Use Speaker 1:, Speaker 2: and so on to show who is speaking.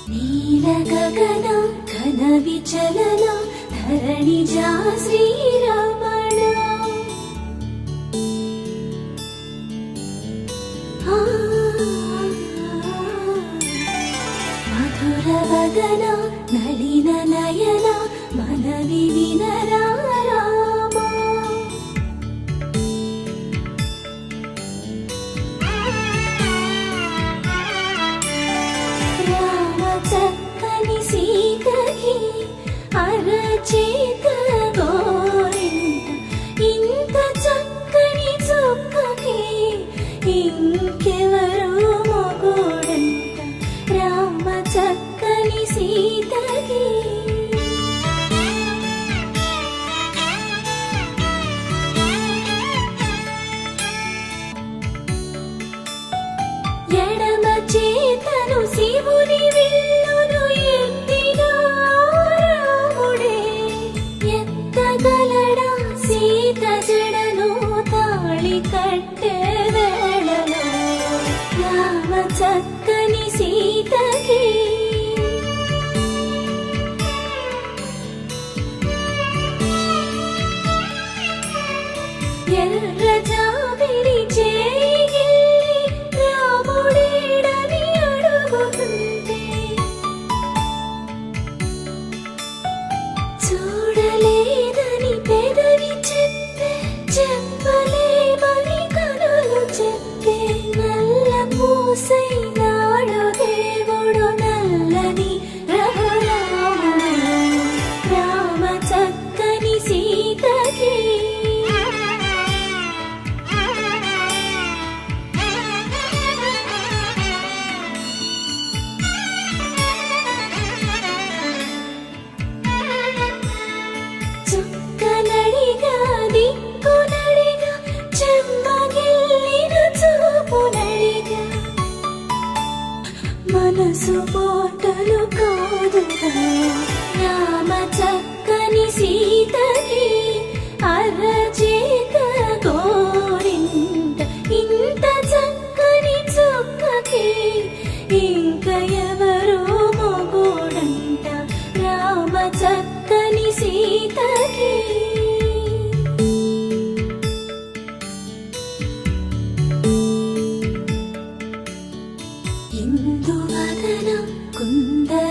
Speaker 1: నీల గగన ఘన విచలన ధరణిజా శ్రీరమణ మధుర వదన నళిన నయన మనవి వినరా రామా రామ చక్కని సీతకి అరచేత గోరింట ఇంత చక్కని చుక్కకి ఇంకెవరు మొగుడంట రామ చక్కని సీతకి ఎడమ చేతను శివుని విల్లును ఎత్తినా రాముడే ఎత్తగలడా సీత జడను తాళి కట్టె వేళలో రామ చక్కని సీతకి ఎర్ర జాబిలి చేయి రాముడేడని అడుగుతుంటే చూడలేదని పెదవి చెప్పే చెప్పలేమని కనులు చెప్పే నల్ల పూసైనాడు దేవుడు నల్లని రఘురాముడు రామ చక్కని సీతకి చుక్కనడిగా దిక్కునడిగా చెమ్మగిల్లిన చూపునడిగా మనసు పోటలు కాదుగా రామ చక్కని సీతకి అరచేత గోరింట ఇంత చక్కని చుక్కకి ఇంక ఎవరు మొగుడంట రామ చక్కని సీతకి ఇందువదన కుందర